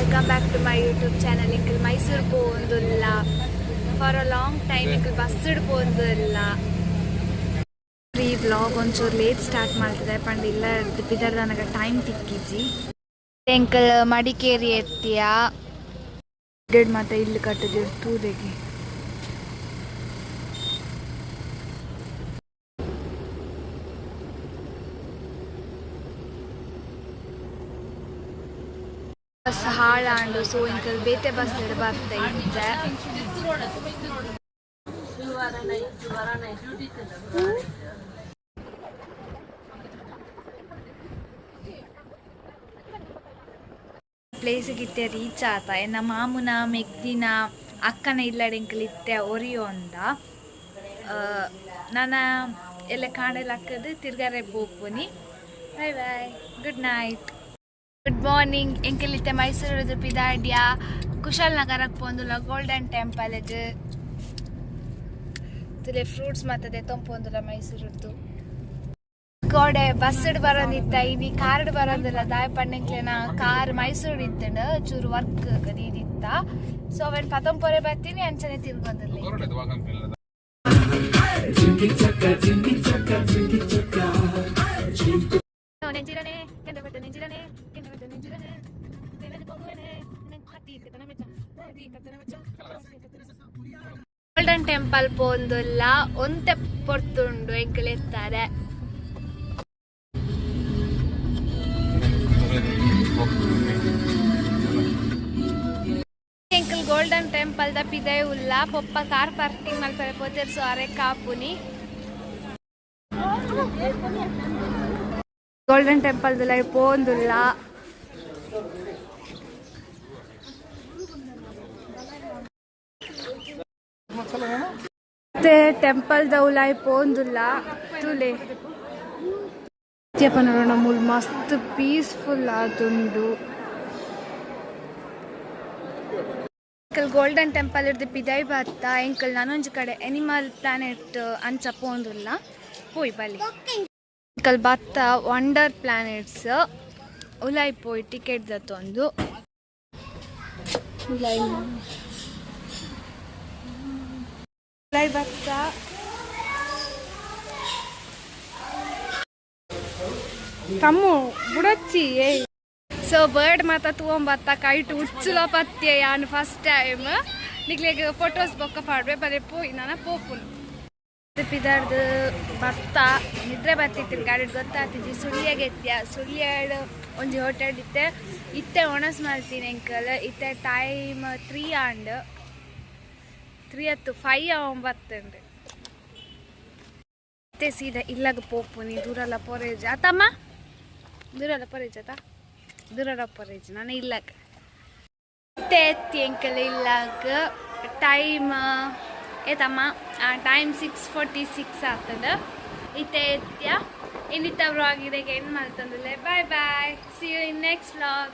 Welcome back to my YouTube channel. ಇಂಕಲ್ ಮೈಸೂರು ಪೋಂದುಲ್ಲ for a long time ಇಂಕಲ್ ಬಸ್ಸಡ್ ಪೋಂದುಲ್ಲ. ಈ ವ್ಲಾಗ್ ಒಂಚೂರು ಲೇಟ್ ಸ್ಟಾರ್ಟ್ ಮಾಡ್ತಿದೆ ಪಂಡ್ ಇಲ್ಲ ಬಿದರ್ ನನಗೆ ಟೈಮ್ ತಿಕ್ಕಿಜಿ. ಎಂಕಲ್ ಮಡಿಕೇರಿ ಎತ್ತಿಯ ಮತ್ತೆ ಇಲ್ಲಿ ಕಟ್ಟದಿರು ತೂದೆಗೆ ಬಸ್ ಹಾಳಾಂಡು ಸೊ ಇಂಕಲ್ ಬೇತೆ ಬಸ್ ಬರ್ತಾ ಇದ್ದೆ. ಪ್ಲೇಸಿಗೆ ಇತ್ತೆ ರೀಚ್ ಆತ ಎನ್ನ ಮಾಮುನ ಮೆಗ್ದಿನ ಅಕ್ಕನ ಇಲ್ಲಡೆಂಕಲ್ ಇತ್ತೆ ಒರಿಯೋ ಅಂದ ನಾನು ಎಲ್ಲ ಕಾಣೆಲ್ಲ ಹಾಕದು ತಿರ್ಗಾರೆ ಬೋಪುನಿ. Bye bye, good night, good morning. ಎಂಕಲಿತ್ತೆ ಮೈಸೂರದು ಪಿದಾಡ್ಯ ಕುಶಾಲ್ ನಗರಕ್ಕೆ ಪೋಂದುಲ್ಲ ಗೋಲ್ಡನ್ ಟೆಂಪಲ್ ಇದು ತುಲೆ ಫ್ರೂಟ್ಸ್ ಮತ್ತದೆ ತೊಂಪೊಂದುಲ್ಲ ಮೈಸೂರದ್ದು. ಗೋಡೆ ಬಸ್ಸಡ್ ಬರೋದಿತ್ತ ಇನಿ ಕಾರ್ಡ್ ಬರೋದಿಲ್ಲ ದಾಯ ಪಣ್ಣೆಂಕ್ಲೆನ ಕಾರ್ ಮೈಸೂರು ಇತ್ತಂಡ ಚೂರು ವರ್ಕ್ ಕದೀದಿತ್ತ ಸೊ ಅವನ್ ಪತಂಪೊರೆ ಬರ್ತೀನಿ ಅಂಚನೆ ತಿರ್ಗೊಂದಿಲ್ಲ. ಗೋಲ್ಡನ್ ಟೆಂಪಲ್ ಪೋಂದುಲ್ಲ ಒಂತೆ ಪೊರ್ತುಂಡು ಎಂಕಲೆತ್ತಾರೆ. ಎಂಕಲ್ ಗೋಲ್ಡನ್ ಟೆಂಪಲ್ ದ ಪಿದೆ ಉಲ್ಲ ಪೊಪ್ಪ ಕಾರ್ ಪಾರ್ಕಿಂಗ್ ಮಲ್ಪರೆ ಪೋತೆರ್ ಸೊ ಅರೆ ಕಾಪುನಿ. ಗೋಲ್ಡನ್ ಟೆಂಪಲ್ ದ ಪೋಂದುಲ್ಲ ಟೆಂಪಲ್ ದ ಉಲಾಯ್ ಪೋಂದುಲ್ಲ ತುಲೆ ನೋಡೋಣ ಮೂಲ್ ಮಸ್ತ್ ಪೀಸ್ಫುಲ್ ಆದುಂಡು. ಎಂಕಲ್ ಗೋಲ್ಡನ್ ಟೆಂಪಲ್ ಇರ್ದು ಪಿದೈ ಬತ್ತ ಎಂಕಲ್ ನಾನೊಂಜಿ ಕಡೆ ಎನಿಮಲ್ ಪ್ಲಾನೆಟ್ ಅಂಚ ಪೋಂದುಲ್ಲ ಪೋಯ್ ಬಲಿ. ಎಂಕಲ್ ಬತ್ತ ವಂಡರ್ ಪ್ಲಾನೆಟ್ಸ್ ಉಲಾಯ್ ಪೋಯ್ ಟಿಕೆಟ್ ದತ್ತೊಂದು ಉಲಾಯ್ ಬತ್ತ ಕಮ್ಮು ಬುಡಚ್ಚಿ ಸೊ ಬರ್ಡ್ ಮಾತ ತೂಂಬತ್ತ ಕೈಟ್ ಉಚ್ಚುಲ ಪತ್ಯ ಯಾನ್ ಫಸ್ಟ್ ಟೈಮ್ ನಿಕ್ಲೆಗ್ ಫೋಟೋಸ್ ಬೊಕ್ಕ ಪಾಡ್ವೆ ಬಲೆ ಪೋಯಿ ನಾನು ಪೋಪುನು ಪಿದಾರ್ದು ಭತ್ತ ನಿದ್ರೆ ಬತ್ತಿತ್ತು ಗಾಡಿ ಗೊತ್ತಾಗ್ತಿದ್ದಿ ಸುಳ್ಯಗೆತ್ಯ ಸುಳ್ಯಾಡ್ ಒಂಜಿ ಹೋಟೆಲ್ ಇತ್ತೆ ಒಣಸ್ ಮಾಡ್ತೀನಿ ಎಂಕಲ್ ಇತ್ತೆ ಟೈಮ್ 3:05 ಬತ್ತಂಡು ಮತ್ತೆ ಸೀದಾ ಇಲ್ಲಾಗ ಪೋಪುನಿ ದೂರಲ್ಲ ಪೊರೇಜ್ ಆತಮ್ಮ ದೂರಲ್ಲ ಪೊರೇಜ್ ಆತ ದೂರಲ್ಲ ಪೊರೇಜ್ ನಾನು ಇಲ್ಲಾಗ ಇತ್ತೆ ಎತ್ತಿ ಎಂಕಲ್ ಇಲ್ಲಾಗ ಟೈಮ್ ಏತಮ್ಮ ಟೈಮ್ 6:46 ಆಗ್ತದ ಇತ್ತೆ ಎತ್ಯ ಇನ್ನಿತ್ತವ್ರು ಆಗಿದೆ ಏನು ಮಾಡ್ತಂದಿಲ್ಲ. Bye bye, see you in next vlog.